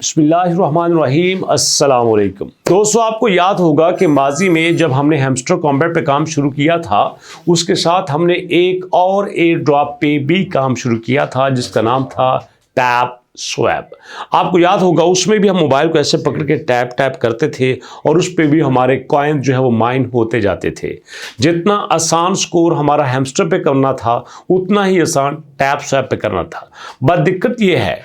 बिस्मिल्लाहिर्रहमानिर्रहीम अस्सलाम वालेकुम। दोस्तों, आपको याद होगा कि माजी में जब हमने हैमस्टर कॉम्बैट पे काम शुरू किया था, उसके साथ हमने एक और एयर ड्रॉप पे भी काम शुरू किया था जिसका नाम था टैप स्वैप। आपको याद होगा उसमें भी हम मोबाइल को ऐसे पकड़ के टैप टैप करते थे और उस पर भी हमारे कॉइन जो है वो माइन होते जाते थे। जितना आसान स्कोर हमारा हैमस्टर पे करना था उतना ही आसान टैप स्वैप पे करना था। बट दिक्कत ये है,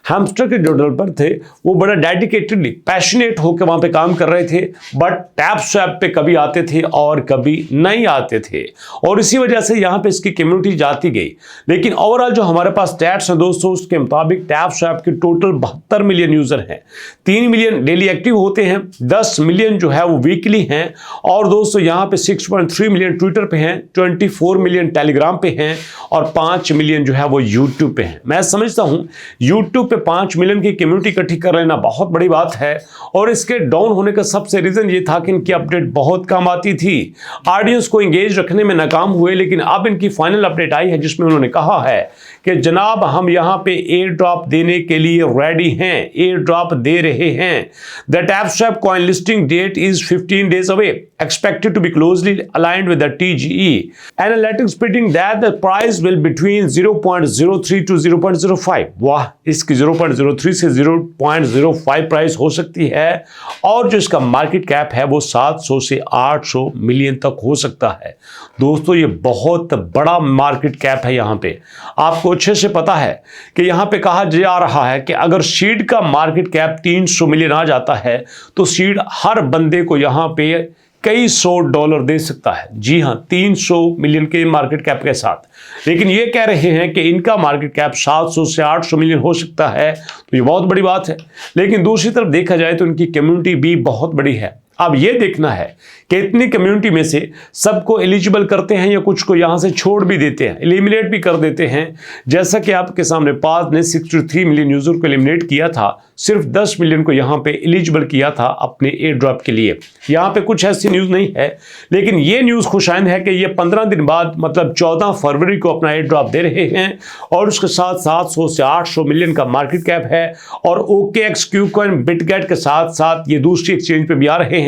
हैमस्टर के जो डेवलपर थे वो बड़ा डेडिकेटेडली पैशनेट होकर वहाँ पे काम कर रहे थे, बट टैप स्वैप पे कभी आते थे और कभी नहीं आते थे और इसी वजह से यहाँ पे इसकी कम्युनिटी जाती गई। लेकिन ओवरऑल जो हमारे पास स्टैट्स हैं दोस्तों, उसके मुताबिक टैप स्वैप के टोटल 72 मिलियन यूज़र हैं। 3 मिलियन डेली एक्टिव होते हैं, 10 मिलियन जो है वो वीकली हैं और दोस्तों यहाँ पे 6.3 मिलियन ट्विटर पे हैं, 24 मिलियन टेलीग्राम पे हैं और 5 मिलियन जो है वो यूट्यूब पे हैं। मैं समझता हूँ यूट्यूब 5 मिलियन की कम्युनिटी इकट्ठी कर लेना बहुत बड़ी बात है और इसके डाउन होने का सबसे रीजन ये था कि इनकी अपडेट बहुत कम आती थी, ऑडियंस को एंगेज रखने में नाकाम हुए। लेकिन अब इनकी फाइनल अपडेट आई है जिसमें उन्होंने कहा है कि जनाब हम यहां पे एयर ड्रॉप देने के लिए रेडी हैं, एयर ड्रॉप दे रहे हैं। The tap swap coin listing date is 15 days away, expected to be closely aligned with the TGE analytics predicting that the price will between 0.03 to 0.05। वाह, इसकी 0.03 से 0.05 प्राइस हो सकती है और जो इसका मार्केट कैप है वो 700 से 800 मिलियन तक हो सकता है। दोस्तों, ये बहुत बड़ा मार्केट कैप है। यहाँ पे आपको अच्छे से पता है कि यहाँ पे कहा जा रहा है कि अगर सीड का मार्केट कैप 300 मिलियन आ जाता है तो सीड हर बंदे को यहाँ पे कई $100 दे सकता है। जी हाँ, 300 मिलियन के मार्केट कैप के साथ। लेकिन ये कह रहे हैं कि इनका मार्केट कैप 700 से 800 मिलियन हो सकता है, तो ये बहुत बड़ी बात है। लेकिन दूसरी तरफ देखा जाए तो इनकी कम्युनिटी भी बहुत बड़ी है। अब ये देखना है कि इतनी कम्युनिटी में से सबको एलिजिबल करते हैं या कुछ को यहाँ से छोड़ भी देते हैं, एलिमिनेट भी कर देते हैं। जैसा कि आपके सामने पास ने 63 मिलियन यूजर को एलिमिनेट किया था, सिर्फ 10 मिलियन को यहाँ पे एलिजिबल किया था अपने एयर ड्रॉप के लिए। यहाँ पे कुछ ऐसी न्यूज़ नहीं है, लेकिन ये न्यूज़ खुशाइन है कि ये 15 दिन बाद मतलब 14 फरवरी को अपना एयर ड्रॉप दे रहे हैं और उसके साथ 700 से 800 मिलियन का मार्केट कैप है और OKX क्यूकॉइन बिटगेट के साथ साथ ये दूसरी एक्सचेंज पे भी आ रहे हैं।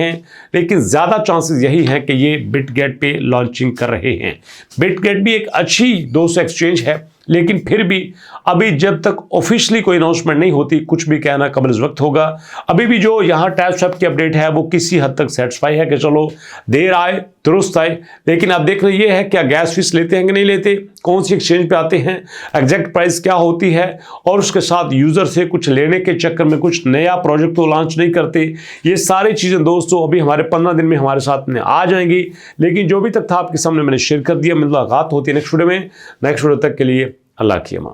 लेकिन ज्यादा चांसेस यही है कि ये बिटगेट पे लॉन्चिंग कर रहे हैं। बिटगेट भी एक अच्छी दोस्त एक्सचेंज है, लेकिन फिर भी अभी जब तक ऑफिशियली कोई अनाउंसमेंट नहीं होती कुछ भी कहना कबल इस वक्त होगा। अभी भी जो यहाँ टैप स्वैप की अपडेट है वो किसी हद तक सेटिस्फाई है कि चलो देर आए दुरुस्त आए। लेकिन आप देख रहे ये है क्या गैस फीस लेते हैं कि नहीं लेते, कौन सी एक्सचेंज पे आते हैं, एग्जैक्ट प्राइस क्या होती है और उसके साथ यूजर से कुछ लेने के चक्कर में कुछ नया प्रोजेक्ट तो लॉन्च नहीं करते। ये सारी चीज़ें दोस्तों अभी हमारे 15 दिन में हमारे साथ में आ जाएंगी। लेकिन जो भी तक था आपके सामने मैंने शेयर कर दिया। मुलाकात होती है नेक्स्ट वीडियो में। नेक्स्ट वीडियो तक के लिए अल्लाह की अमान।